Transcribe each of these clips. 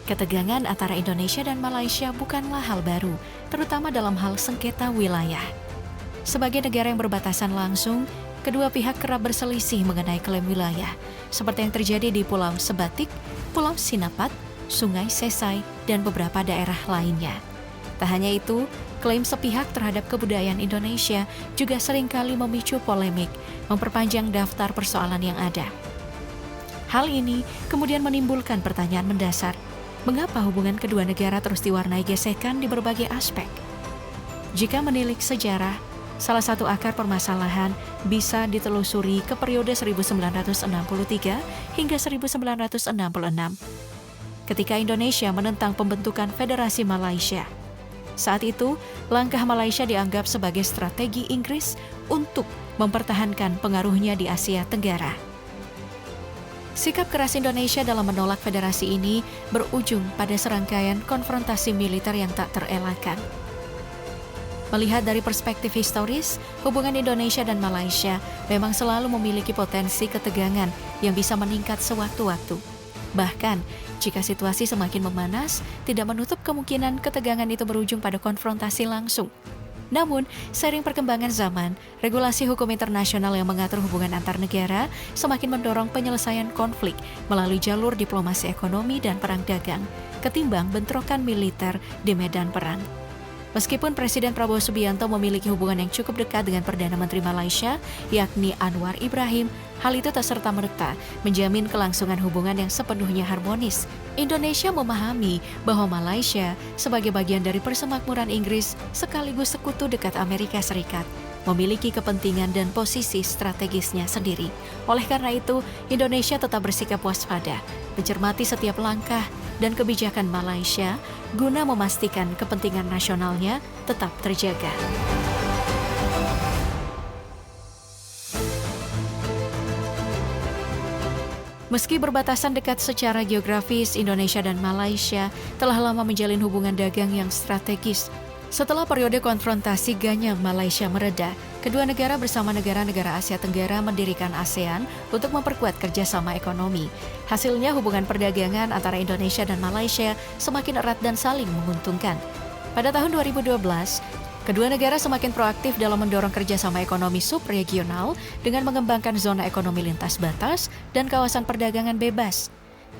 Ketegangan antara Indonesia dan Malaysia bukanlah hal baru, terutama dalam hal sengketa wilayah. Sebagai negara yang berbatasan langsung, kedua pihak kerap berselisih mengenai klaim wilayah, seperti yang terjadi di Pulau Sebatik, Pulau Sinapat, Sungai Sesai, dan beberapa daerah lainnya. Tak hanya itu, klaim sepihak terhadap kebudayaan Indonesia juga seringkali memicu polemik, memperpanjang daftar persoalan yang ada. Hal ini kemudian menimbulkan pertanyaan mendasar, mengapa hubungan kedua negara terus diwarnai gesekan di berbagai aspek? Jika menilik sejarah, salah satu akar permasalahan bisa ditelusuri ke periode 1963 hingga 1966, ketika Indonesia menentang pembentukan Federasi Malaysia. Saat itu, langkah Malaysia dianggap sebagai strategi Inggris untuk mempertahankan pengaruhnya di Asia Tenggara. Sikap keras Indonesia dalam menolak federasi ini berujung pada serangkaian konfrontasi militer yang tak terelakkan. Melihat dari perspektif historis, hubungan Indonesia dan Malaysia memang selalu memiliki potensi ketegangan yang bisa meningkat sewaktu-waktu. Bahkan, jika situasi semakin memanas, tidak menutup kemungkinan ketegangan itu berujung pada konfrontasi langsung. Namun, seiring perkembangan zaman, regulasi hukum internasional yang mengatur hubungan antar negara semakin mendorong penyelesaian konflik melalui jalur diplomasi ekonomi dan perang dagang, ketimbang bentrokan militer di medan perang. Meskipun Presiden Prabowo Subianto memiliki hubungan yang cukup dekat dengan Perdana Menteri Malaysia, yakni Anwar Ibrahim, hal itu tak serta-merta menjamin kelangsungan hubungan yang sepenuhnya harmonis. Indonesia memahami bahwa Malaysia sebagai bagian dari persemakmuran Inggris sekaligus sekutu dekat Amerika Serikat, memiliki kepentingan dan posisi strategisnya sendiri. Oleh karena itu, Indonesia tetap bersikap waspada, mencermati setiap langkah dan kebijakan Malaysia guna memastikan kepentingan nasionalnya tetap terjaga. Meski berbatasan dekat secara geografis, Indonesia dan Malaysia telah lama menjalin hubungan dagang yang strategis. Setelah periode konfrontasi ganyang Malaysia mereda, kedua negara bersama negara-negara Asia Tenggara mendirikan ASEAN untuk memperkuat kerjasama ekonomi. Hasilnya hubungan perdagangan antara Indonesia dan Malaysia semakin erat dan saling menguntungkan. Pada tahun 2012, kedua negara semakin proaktif dalam mendorong kerjasama ekonomi subregional dengan mengembangkan zona ekonomi lintas batas dan kawasan perdagangan bebas.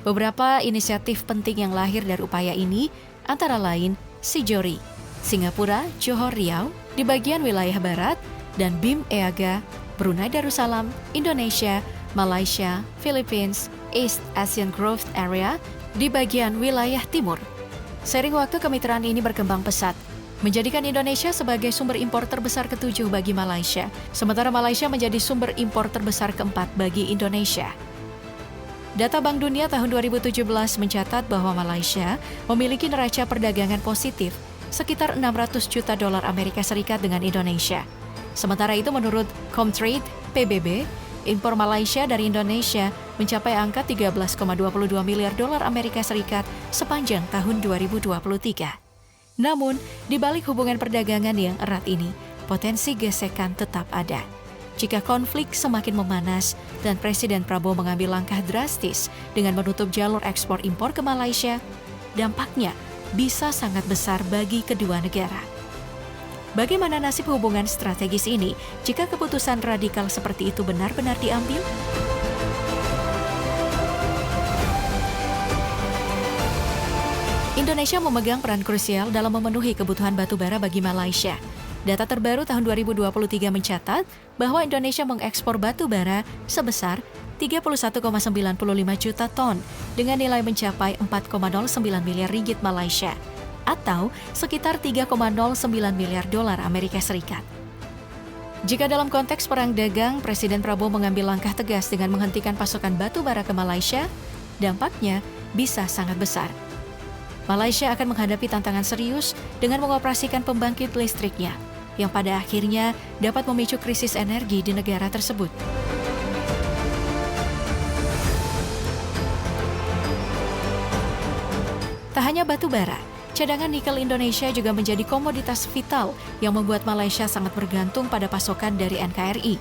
Beberapa inisiatif penting yang lahir dari upaya ini antara lain Sijori, Singapura, Johor Riau di bagian wilayah barat, dan BIM EAGA, Brunei Darussalam, Indonesia, Malaysia, Philippines, East Asian Growth Area di bagian wilayah timur. Seiring waktu kemitraan ini berkembang pesat, menjadikan Indonesia sebagai sumber impor terbesar ke-7 bagi Malaysia, sementara Malaysia menjadi sumber impor terbesar ke-4 bagi Indonesia. Data Bank Dunia tahun 2017 mencatat bahwa Malaysia memiliki neraca perdagangan positif sekitar 600 juta dolar Amerika Serikat dengan Indonesia. Sementara itu menurut Comtrade PBB, impor Malaysia dari Indonesia mencapai angka 13,22 miliar dolar Amerika Serikat sepanjang tahun 2023. Namun, di balik hubungan perdagangan yang erat ini, potensi gesekan tetap ada. Jika konflik semakin memanas dan Presiden Prabowo mengambil langkah drastis dengan menutup jalur ekspor impor ke Malaysia, dampaknya bisa sangat besar bagi kedua negara. Bagaimana nasib hubungan strategis ini jika keputusan radikal seperti itu benar-benar diambil? Indonesia memegang peran krusial dalam memenuhi kebutuhan batu bara bagi Malaysia. Data terbaru tahun 2023 mencatat bahwa Indonesia mengekspor batu bara sebesar 31,95 juta ton dengan nilai mencapai 4,09 miliar ringgit Malaysia atau sekitar 3,09 miliar dolar Amerika Serikat. Jika dalam konteks perang dagang, Presiden Prabowo mengambil langkah tegas dengan menghentikan pasokan batu bara ke Malaysia, dampaknya bisa sangat besar. Malaysia akan menghadapi tantangan serius dengan mengoperasikan pembangkit listriknya, yang pada akhirnya dapat memicu krisis energi di negara tersebut. Tak hanya batu bara, cadangan nikel Indonesia juga menjadi komoditas vital yang membuat Malaysia sangat bergantung pada pasokan dari NKRI.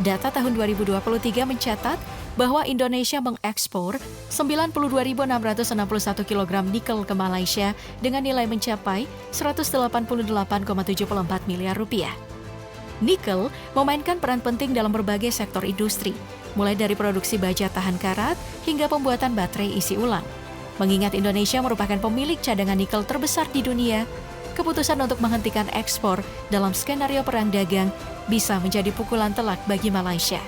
Data tahun 2023 mencatat bahwa Indonesia mengekspor 92.661 kg nikel ke Malaysia dengan nilai mencapai 188,74 miliar rupiah. Nikel memainkan peran penting dalam berbagai sektor industri, mulai dari produksi baja tahan karat hingga pembuatan baterai isi ulang. Mengingat Indonesia merupakan pemilik cadangan nikel terbesar di dunia, keputusan untuk menghentikan ekspor dalam skenario perang dagang bisa menjadi pukulan telak bagi Malaysia.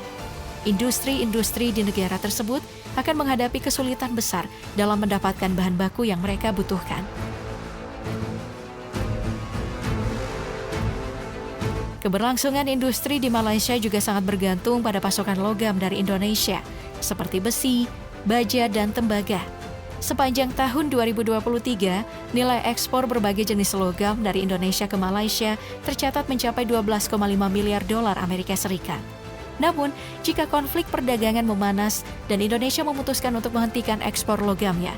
Industri-industri di negara tersebut akan menghadapi kesulitan besar dalam mendapatkan bahan baku yang mereka butuhkan. Keberlangsungan industri di Malaysia juga sangat bergantung pada pasokan logam dari Indonesia, seperti besi, baja, dan tembaga. Sepanjang tahun 2023, nilai ekspor berbagai jenis logam dari Indonesia ke Malaysia tercatat mencapai 12,5 miliar dolar Amerika Serikat. Namun, jika konflik perdagangan memanas dan Indonesia memutuskan untuk menghentikan ekspor logamnya,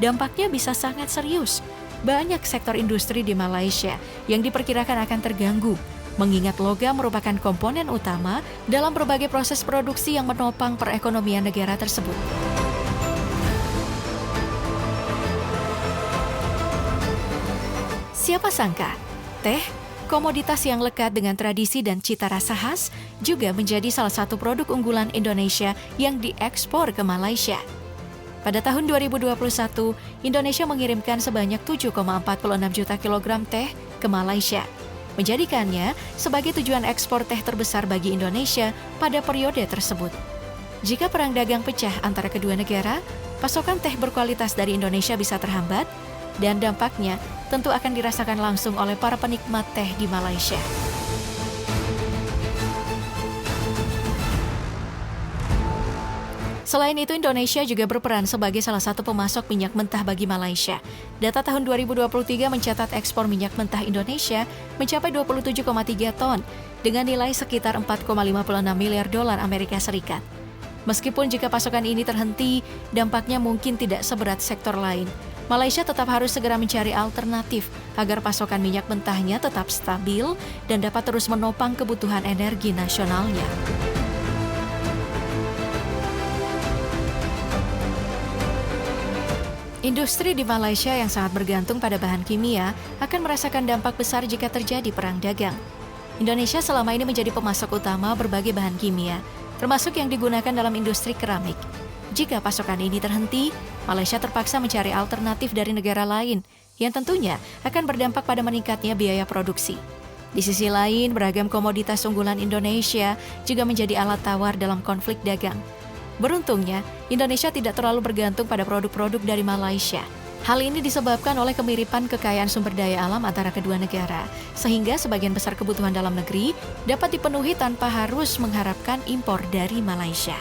dampaknya bisa sangat serius. Banyak sektor industri di Malaysia yang diperkirakan akan terganggu, mengingat logam merupakan komponen utama dalam berbagai proses produksi yang menopang perekonomian negara tersebut. Siapa sangka, teh, komoditas yang lekat dengan tradisi dan cita rasa khas, juga menjadi salah satu produk unggulan Indonesia yang diekspor ke Malaysia. Pada tahun 2021, Indonesia mengirimkan sebanyak 7,46 juta kilogram teh ke Malaysia, menjadikannya sebagai tujuan ekspor teh terbesar bagi Indonesia pada periode tersebut. Jika perang dagang pecah antara kedua negara, pasokan teh berkualitas dari Indonesia bisa terhambat, dan dampaknya tentu akan dirasakan langsung oleh para penikmat teh di Malaysia. Selain itu, Indonesia juga berperan sebagai salah satu pemasok minyak mentah bagi Malaysia. Data tahun 2023 mencatat ekspor minyak mentah Indonesia mencapai 27,3 ton dengan nilai sekitar 4,56 miliar dolar Amerika Serikat. Meskipun jika pasokan ini terhenti, dampaknya mungkin tidak seberat sektor lain. Malaysia tetap harus segera mencari alternatif agar pasokan minyak mentahnya tetap stabil dan dapat terus menopang kebutuhan energi nasionalnya. Industri di Malaysia yang sangat bergantung pada bahan kimia akan merasakan dampak besar jika terjadi perang dagang. Indonesia selama ini menjadi pemasok utama berbagai bahan kimia, termasuk yang digunakan dalam industri keramik. Jika pasokan ini terhenti, Malaysia terpaksa mencari alternatif dari negara lain yang tentunya akan berdampak pada meningkatnya biaya produksi. Di sisi lain, beragam komoditas unggulan Indonesia juga menjadi alat tawar dalam konflik dagang. Beruntungnya, Indonesia tidak terlalu bergantung pada produk-produk dari Malaysia. Hal ini disebabkan oleh kemiripan kekayaan sumber daya alam antara kedua negara, sehingga sebagian besar kebutuhan dalam negeri dapat dipenuhi tanpa harus mengharapkan impor dari Malaysia.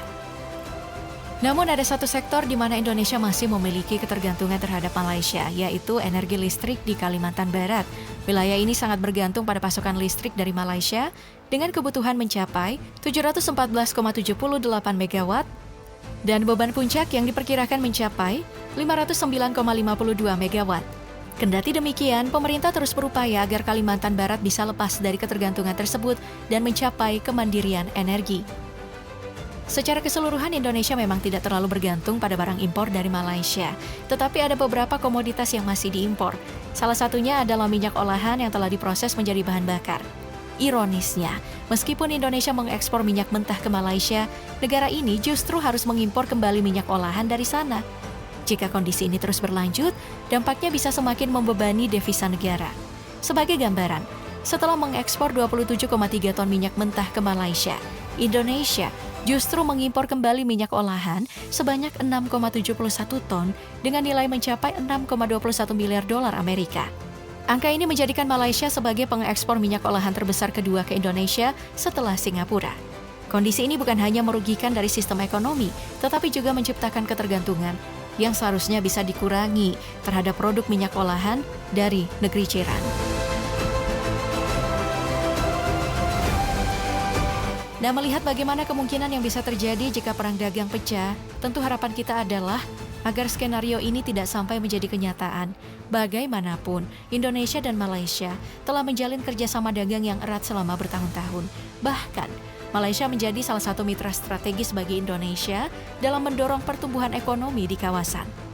Namun ada satu sektor di mana Indonesia masih memiliki ketergantungan terhadap Malaysia, yaitu energi listrik di Kalimantan Barat. Wilayah ini sangat bergantung pada pasokan listrik dari Malaysia dengan kebutuhan mencapai 714,78 megawatt dan beban puncak yang diperkirakan mencapai 509,52 megawatt. Kendati demikian, pemerintah terus berupaya agar Kalimantan Barat bisa lepas dari ketergantungan tersebut dan mencapai kemandirian energi. Secara keseluruhan, Indonesia memang tidak terlalu bergantung pada barang impor dari Malaysia, tetapi ada beberapa komoditas yang masih diimpor. Salah satunya adalah minyak olahan yang telah diproses menjadi bahan bakar. Ironisnya, meskipun Indonesia mengekspor minyak mentah ke Malaysia, negara ini justru harus mengimpor kembali minyak olahan dari sana. Jika kondisi ini terus berlanjut, dampaknya bisa semakin membebani devisa negara. Sebagai gambaran, setelah mengekspor 27,3 ton minyak mentah ke Malaysia, Indonesia justru mengimpor kembali minyak olahan sebanyak 6,71 ton dengan nilai mencapai 6,21 miliar dolar Amerika. Angka ini menjadikan Malaysia sebagai pengekspor minyak olahan terbesar kedua ke Indonesia setelah Singapura. Kondisi ini bukan hanya merugikan dari sistem ekonomi, tetapi juga menciptakan ketergantungan yang seharusnya bisa dikurangi terhadap produk minyak olahan dari negeri jiran. Nah, melihat bagaimana kemungkinan yang bisa terjadi jika perang dagang pecah, tentu harapan kita adalah agar skenario ini tidak sampai menjadi kenyataan. Bagaimanapun, Indonesia dan Malaysia telah menjalin kerjasama dagang yang erat selama bertahun-tahun. Bahkan, Malaysia menjadi salah satu mitra strategis bagi Indonesia dalam mendorong pertumbuhan ekonomi di kawasan.